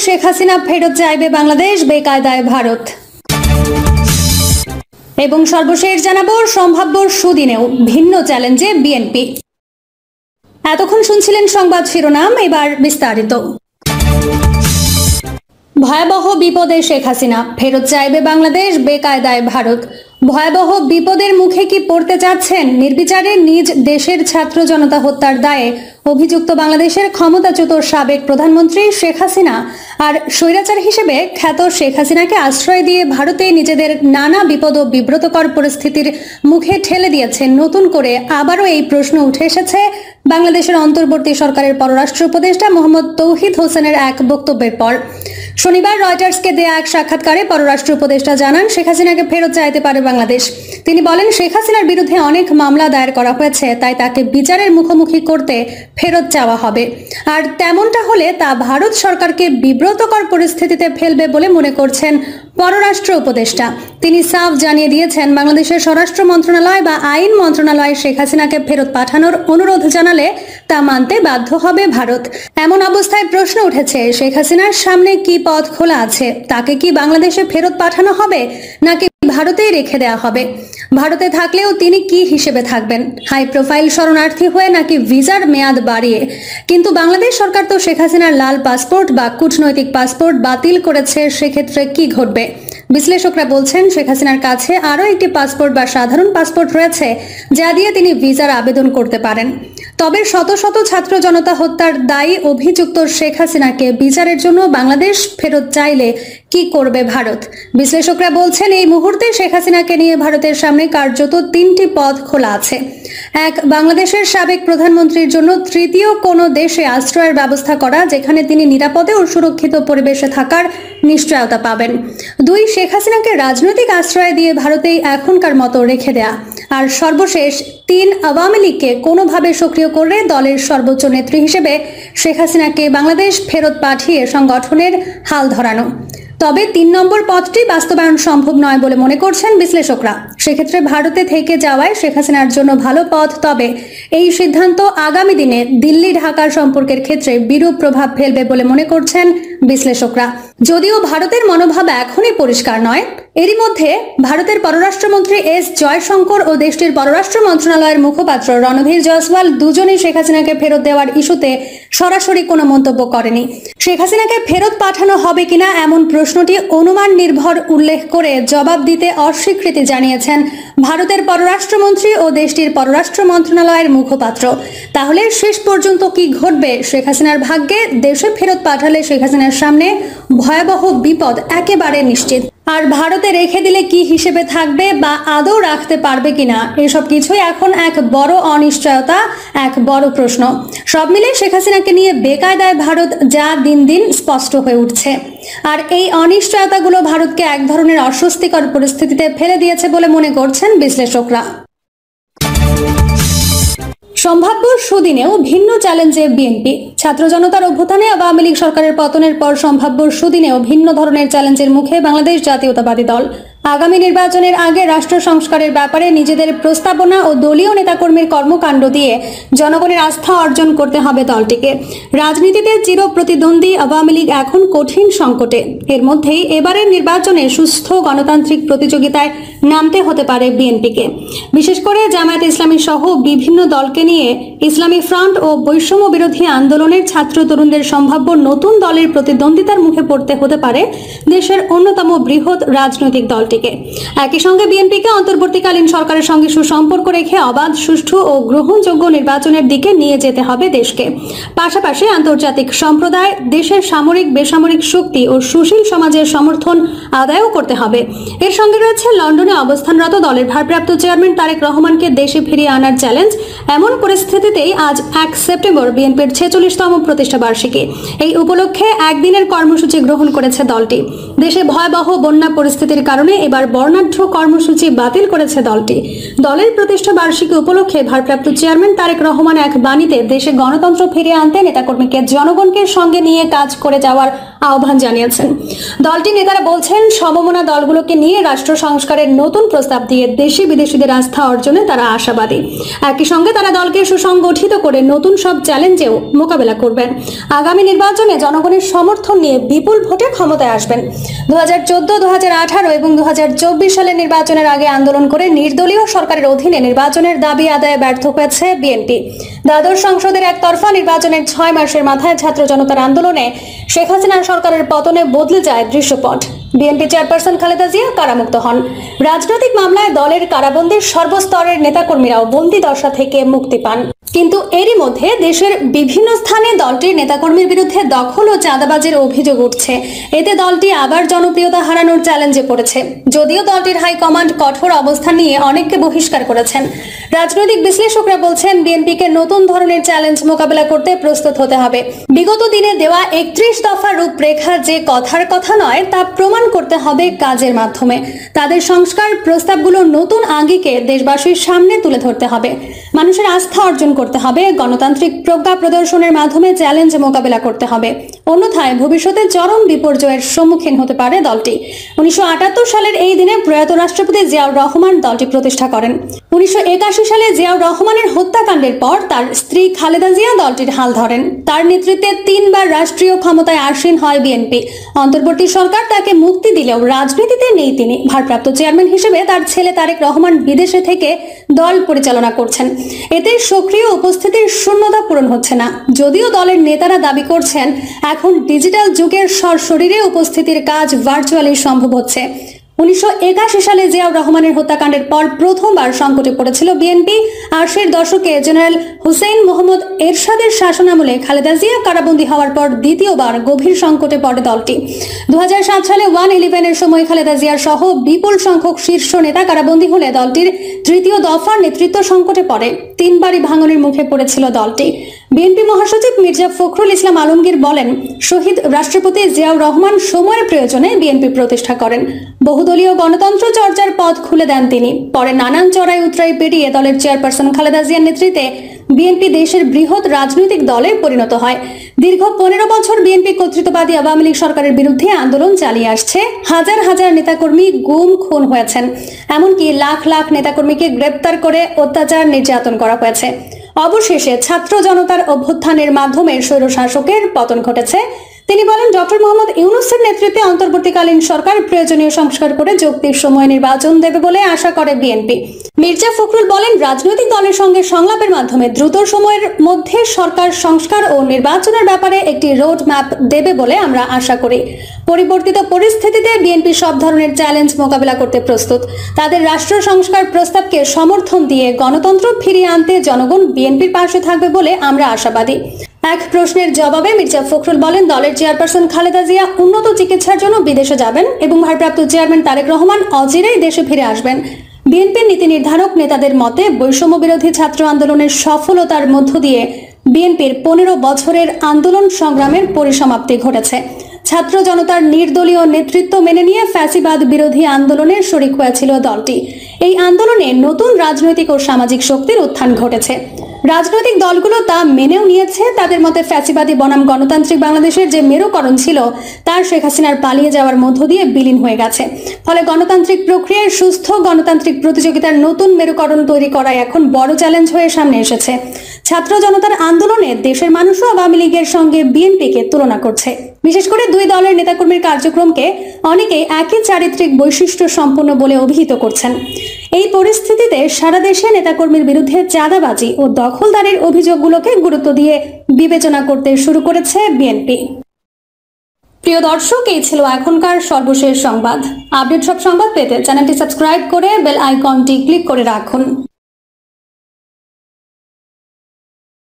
শেখ হাসিনা ফেরত চাইবে বাংলাদেশ, বেকায়দায় ভারত। এবং সর্বশেষ জানাবো সম্ভাব্য সুদিনেও ভিন্ন চ্যালেঞ্জে বিএনপি। এতক্ষণ শুনছিলেন সংবাদ শিরোনাম, এবার বিস্তারিত। ভয়াবহ বিপদে শেখ হাসিনা, ফেরত চাইবে বাংলাদেশ, বেকায়দায় ভারত। ভয়াবহ বিপদের মুখে কি পড়তে চাচ্ছেন? নির্বিচারে নিজ দেশের ছাত্র জনতা হত্যার দায়ে অভিযুক্ত বাংলাদেশের ক্ষমতাচ্যুত সাবেক প্রধানমন্ত্রী শেখ হাসিনা আর স্বৈরাচার হিসেবে খ্যাত শেখ হাসিনাকে আশ্রয় দিয়ে ভারতে নিজেদের নানা বিপদ ও বিব্রতকর পরিস্থিতির মুখে ঠেলে দিয়েছেন। নতুন করে আবারও এই প্রশ্ন উঠে এসেছে বাংলাদেশের অন্তর্বর্তী সরকারের পররাষ্ট্র উপদেষ্টা মোহাম্মদ তৌহিদ হোসেনের এক বক্তব্যের পর। শনিবার রয়টার্সকে দেয়া এক সাক্ষাৎকারে পররাষ্ট্র উপদেষ্টা জানান, শেখ হাসিনাকে ফেরত চাইতে পারে বাংলাদেশ। তিনি বলেন, শেখ হাসিনার বিরুদ্ধে অনেক মামলা দায়ের করা হয়েছে, তাই তাকে বিচারের মুখোমুখি করতে ফেরত চাওয়া হবে। আর তেমনটা হলে তা ভারত সরকারকে বিব্রতকর পরিস্থিতিতে ফেলবে বলে মনে করছেন পররাষ্ট্র উপদেষ্টা। তিনি সাফ জানিয়ে দিয়েছেন, বাংলাদেশের স্বরাষ্ট্র মন্ত্রণালয় বা আইন মন্ত্রণালয় শেখ হাসিনাকে ফেরত পাঠানোর অনুরোধ জানালে তা মানতে বাধ্য হবে ভারত। এমন অবস্থায় প্রশ্ন উঠেছে, শেখ হাসিনার সামনে কি পথ খোলা আছে? তাকে কি বাংলাদেশে ফেরত পাঠানো হবে নাকি ভারতেই রেখে দেওয়া হবে? ভারতে থাকলেও তিনি কি হিসেবে থাকবেন? হাই প্রোফাইল শরণার্থী হয়ে নাকি ভিসার মেয়াদ বাড়িয়ে? কিন্তু বাংলাদেশ সরকার তো শেখ হাসিনার লাল পাসপোর্ট বা কূটনৈতিক পাসপোর্ট বাতিল করেছে। সেক্ষেত্রে কি ঘটবে? বিশ্লেষকরা বলছেন, শেখ হাসিনার কাছে আরও একটি পাসপোর্ট বা সাধারণ পাসপোর্ট রয়েছে, যা দিয়ে তিনি ভিসার আবেদন করতে পারেন। তবে শত শত ছাত্র জনতা হত্যার দায়ী অভিযুক্ত শেখ হাসিনাকে বিচারের জন্য বাংলাদেশ ফেরত চাইলে কি করবে ভারত? বিশ্লেষকরা বলছেন, এই মুহূর্তে শেখ হাসিনাকে নিয়ে ভারতের সামনে কার্যত তিনটি পথ খোলা আছে। এক, বাংলাদেশের সাবেক প্রধানমন্ত্রীর জন্য তৃতীয় কোনো দেশে আশ্রয়ের ব্যবস্থা করা, যেখানে তিনি নিরাপদে ও সুরক্ষিত পরিবেশে থাকার নিশ্চয়তা পাবেন। দুই, শেখ হাসিনাকে রাজনৈতিক আশ্রয় দিয়ে ভারতেই এখনকার মতো রেখে দেয়া। আর সর্বশেষ তিন, আওয়ামী লীগকে কোনোভাবে সক্রিয় করে দলের সর্বোচ্চ নেত্রী হিসেবে শেখ হাসিনাকে বাংলাদেশ ফেরত পাঠিয়ে সংগঠনের হাল ধরানো। তবে ৩ নম্বর পথটি বাস্তবায়ন সম্ভব নয় বলে মনে করছেন বিশ্লেষকরা। সেক্ষেত্রে ভারতে থেকে যাওয়ায় শেখ হাসিনার জন্য ভালো পথ, তবে এই সিদ্ধান্ত আগামী দিনে দিল্লি ঢাকার সম্পর্কের ক্ষেত্রে বিরূপ প্রভাব ফেলবে বলে মনে করছেন বিশ্লেষকরা। যদিও ভারতের মনোভাব এখনই পরিষ্কার নয়। এরই মধ্যে ভারতের পররাষ্ট্রমন্ত্রী এস জয়শঙ্কর ও দেশটির পররাষ্ট্র মন্ত্রণালয়ের মুখপাত্র রণধীর জয়সওয়াল দুজনেই শেখ হাসিনাকে ফেরত দেওয়ার ইস্যুতে সরাসরি কোনো মন্তব্য করেনি। শেখ হাসিনাকে ফেরত পাঠানো হবে কিনা এমন প্রশ্নটি অনুমান নির্ভর উল্লেখ করে জবাব দিতে অস্বীকৃতি জানিয়েছেন ভারতের পররাষ্ট্রমন্ত্রী ও দেশটির পররাষ্ট্র মন্ত্রণালয়ের মুখপাত্র। তাহলে শেষ পর্যন্ত কি ঘটবে শেখ হাসিনার ভাগ্যে? দেশে ফেরত পাঠালে শেখ হাসিনার সামনে ভয়াবহ বিপদ একেবারে নিশ্চিত। আর ভারতে রেখে দিলে কি হিসেবে থাকবে বা আদৌ রাখতে পারবে কিনা, এসব কিছুই এখন এক বড় অনিশ্চয়তা, এক বড় প্রশ্ন। সব মিলে শেখ হাসিনাকে নিয়ে বেকায়দায় ভারত, যা দিন দিন স্পষ্ট হয়ে উঠছে। আর এই অনিশ্চয়তাগুলো ভারতকে এক ধরনের অস্বস্তিকর পরিস্থিতিতে ফেলে দিয়েছে বলে মনে করছেন বিশ্লেষকরা। সম্ভাব্য সুদিনেও ভিন্ন চ্যালেঞ্জে বিএনপি। ছাত্র জনতার অভ্যুত্থানে আওয়ামী লীগ সরকারের পতনের পর সম্ভাব্য সুদিনেও ভিন্ন ধরনের চ্যালেঞ্জের মুখে বাংলাদেশ জাতীয়তাবাদী দল। আগামী নির্বাচনের আগে রাষ্ট্র সংস্কারের ব্যাপারে নিজেদের প্রস্তাবনা ও দলীয় নেতাকর্মীর কর্মকাণ্ড দিয়ে জনগণের আস্থা অর্জন করতে হবে দলটিকে। রাজনীতিতে চির প্রতিদ্বন্দ্বী আওয়ামী লীগ এখন কঠিন সংকটে। এর মধ্যেই এবারের নির্বাচনে সুস্থ গণতান্ত্রিক প্রতিযোগিতায় নামতে হতে পারে বিএনপিকে। বিশেষ করে জামায়াতে ইসলামী সহ বিভিন্ন দলকে নিয়ে ইসলামী ফ্রন্ট ও বৈষম্য বিরোধী আন্দোলনের ছাত্র তরুণদের সম্ভাব্য নতুন দলের প্রতিদ্বন্দ্বিতার মুখে পড়তে হতে পারে দেশের অন্যতম বৃহৎ রাজনৈতিক দলটিকে। একই সঙ্গে বিএনপিকে অন্তর্বর্তীকালীন সরকারের সঙ্গে সুসম্পর্ক রেখে অবাধ, সুষ্ঠু ও গ্রহণযোগ্য নির্বাচনের দিকে নিয়ে যেতে হবে দেশকে। পাশাপাশি আন্তর্জাতিক সম্প্রদায়, দেশের সামরিক বেসামরিক শক্তি ও সুশীল সমাজের সমর্থন আদায়ও করতে হবে। এর সঙ্গে রয়েছে লন্ডনে অবস্থানরত দলের ভারপ্রাপ্ত চেয়ারম্যান তারেক রহমানকে দেশে ফিরিয়ে আনার চ্যালেঞ্জ। এমন পরিস্থিতিতেই আজ 1 সেপ্টেম্বর বিএনপির 46তম প্রতিষ্ঠা বার্ষিকী। এই উপলক্ষে একদিনের কর্মসূচি গ্রহণ করেছে দলটি। দেশে ভয়াবহ বন্যা পরিস্থিতির কারণে এবার বর্ণাঢ্য কর্মসূচি বাতিল করেছে দলটি। দলের প্রতিষ্ঠা বার্ষিকী উপলক্ষে ভারপ্রাপ্ত চেয়ারম্যান তারেক রহমান এক বাণীতে দেশে গণতন্ত্র ফিরিয়ে আনতে নেতাকর্মীকে জনগণকে সঙ্গে নিয়ে কাজ করে যাওয়ার আহ্বান জানিয়েছেন। দলটির নেতারা বলছেন, সমমনা দলগুলোকে নিয়ে রাষ্ট্র সংস্কারের নতুন প্রস্তাব দিয়ে দেশি বিদেশিদের আস্থা অর্জনে তারা আশাবাদী। একই সঙ্গে তারা দলকে সুসংগঠিত করে নতুন সব চ্যালেঞ্জেও মোকাবেলা করবেন। আগামী নির্বাচনে জনগণের সমর্থন নিয়ে বিপুল ভোটে ক্ষমতায় আসবেন। 2014, 2018 এবং 2024 সালের নির্বাচনের আগে আন্দোলন করে নির্দলীয় সরকারের অধীনে নির্বাচনের দাবি আদায়ে ব্যর্থ হয়েছে বিএনপি। দ্বাদশ সংসদের একতরফা নির্বাচনের 6 মাসের মাথায় ছাত্র জনতার আন্দোলনে শেখ হাসিনা সরকারের পতনে বদলে যায় দৃশ্যপট। বিএনপি চেয়ারপারসন খালেদা জিয়া কারামুক্ত হন। রাজনৈতিক মামলায় দলের কারাবন্দীর সর্বস্তরের নেতাকর্মীরাও বন্দী দশা থেকে মুক্তি পান। কিন্তু এরই মধ্যে দেশের বিভিন্ন স্থানে দলটির নেতাকর্মীর বিরুদ্ধে দখল ও চাঁদাবাজির অভিযোগ উঠছে। এতে দলটি আবার জনপ্রিয়তা হারানোর চ্যালেঞ্জে পড়েছে। যদিও দলটির হাইকমান্ড কঠোর অবস্থান নিয়ে অনেককে বহিষ্কার করেছেন। রাজনৈতিক বিশ্লেষকরা বলছেন, বিএনপিকে নতুন ধরনের চ্যালেঞ্জ মোকাবেলা করতে প্রস্তুত হতে হবে। বিগত দিনে দেওয়া 31 দফা রূপরেখা যে কথার কথা নয়, তা প্রমাণ করতে হবে কাজের মাধ্যমে। তাদের সংস্কার প্রস্তাবগুলো নতুন আঙ্গিকে দেশবাসীর সামনে তুলে ধরতে হবে। মানুষের আস্থা অর্জন করতে হবে। গণতান্ত্রিক প্রজ্ঞা প্রদর্শনের মাধ্যমে চ্যালেঞ্জ মোকাবেলা করতে হবে। অন্যথায় ভবিষ্যতে চরম বিপর্যয়ের সম্মুখীন হতে পারে দলটি। 1978 সালের এই দিনে প্রয়াত রাষ্ট্রপতি জিয়াউর রহমান দলটি প্রতিষ্ঠা করেন। 1981 সালে জিয়াউর রহমানের হত্যাকাণ্ডের পর তার স্ত্রী খালেদা জিয়া দলটির হাল ধরেন। তার নেতৃত্বে 3 বার রাষ্ট্রীয় ক্ষমতায় আসীন হয় বিএনপি। অন্তর্বর্তী সরকার তাকে মুক্তি দিলেও রাজনীতিতে নেই তিনি। ভারপ্রাপ্ত চেয়ারম্যান হিসেবে তার ছেলে তারেক রহমান বিদেশে থেকে দল পরিচালনা করছেন। এতে সক্রিয় উপস্থিতির শূন্যতা পূরণ হচ্ছে না। যদিও দলের নেতারা দাবি করছেন, এখন ডিজিটাল যুগের সশরীরে উপস্থিতির কাজ ভার্চুয়ালি সম্ভব হচ্ছে। 1981 সালে জিয়াউর রহমানের হত্যাকাণ্ডের পর প্রথমবার সংকটে পড়েছিল বিএনপি। 80 এর দশকে জেনারেল হুসেইন মোহাম্মদ এরশাদের শাসনামলে খালেদা জিয়া কারাবন্দী হওয়ার পর দ্বিতীয়বার গভীর সংকটে পড়ে দলটি। 2007 সালে 111 এর সময় খালেদা জিয়া সহ বিপুল সংখ্যক শীর্ষ নেতা কারাবন্দী হলে দলটির তৃতীয় দফার নেতৃত্ব সংকটে পড়ে। 3 বারই ভাঙনের মুখে পড়েছিল দলটি। বিএনপি মহাসচিব মির্জা ফখরুল ইসলাম আলমগীর বলেন, শহীদ রাষ্ট্রপতি জিয়াউর রহমান সময়ের প্রয়োজনে বিএনপি প্রতিষ্ঠা করেন। বহুদলীয় গণতন্ত্র চর্চার পথ খুলে দেন তিনি। পরে নানান চড়াই উতরাই পেরিয়ে দলের চেয়ারপারসন খালেদা জিয়ার নেতৃত্বে বিএনপি দেশের বৃহৎ রাজনৈতিক দলে পরিণত হয়। দীর্ঘ 15 বছর বিএনপি কর্তৃত্ববাদী আওয়ামী লীগ সরকারের বিরুদ্ধে আন্দোলন চালিয়ে আসছে। হাজার হাজার নেতাকর্মী গুম খুন হয়েছেন। এমনকি লাখ লাখ নেতাকর্মীকে গ্রেপ্তার করে অত্যাচার নির্যাতন করা হয়েছে। অবশেষে ছাত্র জনতার অভ্যুত্থানের মাধ্যমে স্বৈরশাসকের পতন ঘটেছে। তিনি বলেন, ডক্টর মোহাম্মদ ইউনূসের নেতৃত্বে অন্তর্বর্তীকালীন সরকার প্রয়োজনীয় সংস্কার করে যৌক্তিক সময়ে নির্বাচন দেবে বলে আশা করে বিএনপি। মির্জা ফখরুল বলেন, রাজনৈতিক দলের সঙ্গে সংলাপের মাধ্যমে দ্রুত সময়ের মধ্যে সরকার সংস্কার ও নির্বাচনের ব্যাপারে একটি রোড ম্যাপ দেবে বলে আমরা আশা করি। পরিবর্তিত পরিস্থিতিতে বিএনপি সব ধরনের চ্যালেঞ্জ মোকাবেলা করতে প্রস্তুত। তাদের রাষ্ট্র সংস্কার প্রস্তাবকে সমর্থন দিয়ে গণতন্ত্র ফিরিয়ে আনতে জনগণ বিএনপির পাশে থাকবে বলে আমরা আশাবাদী। এক প্রশ্নের জবাবে মির্জা ফখরুল বলেন, দলের চেয়ারপারসন খালেদা জিয়া উন্নত চিকিৎসার জন্য বিদেশে যাবেন এবং ভারপ্রাপ্ত চেয়ারম্যান তারেক রহমান অচিরেই দেশে ফিরে আসবেন। বিএনপির নীতি নির্ধারক নেতাদের মতে বৈষম্য বিরোধী ছাত্র আন্দোলনের সফলতার মধ্য দিয়ে বিএনপির 15 বছরের আন্দোলন সংগ্রামের পরিসমাপ্তি ঘটেছে। ছাত্র জনতার নির্দলীয় নেতৃত্ব মেনে নিয়ে ফ্যাসিবাদ বিরোধী আন্দোলনের শরিক হয়েছিল দলটি। এই আন্দোলনে নতুন রাজনৈতিক ও সামাজিক শক্তির উত্থান ঘটেছে। রাজনৈতিক দলগুলো তা মেনেও নিয়েছে। তাদের মতে ফ্যাসিবাদী বনাম গণতান্ত্রিক বাংলাদেশের যে মেরুকরণ ছিল, তার শেখ হাসিনার পালিয়ে যাওয়ার মধ্য দিয়ে বিলীন হয়ে গেছে। ফলে গণতান্ত্রিক প্রক্রিয়ায় সুস্থ গণতান্ত্রিক প্রতিযোগিতার নতুন মেরুকরণ তৈরি করা এখন বড় চ্যালেঞ্জ হয়ে সামনে এসেছে। ছাত্র জনতার আন্দোলনে দেশের মানুষও আওয়ামী লীগের সঙ্গে বিএনপিকে তুলনা করছে। বিশেষ করে দুই দলের নেতাকর্মীর কার্যক্রমকে অনেকেই একই চারিত্রিক বৈশিষ্ট্য সম্পন্ন বলে অভিহিত করছেন। এই পরিস্থিতিতে সারা দেশে নেতাকর্মীর বিরুদ্ধে চাঁদাবাজি ও দখলদারির অভিযোগগুলোকে গুরুত্ব দিয়ে বিবেচনা করতে শুরু করেছে বিএনপি। প্রিয় দর্শক, এই ছিল এখনকার সর্বশেষ সংবাদ। আপডেট সব সংবাদ পেতে চ্যানেলটি সাবস্ক্রাইব করে বেল আইকনটি ক্লিক করে রাখুন।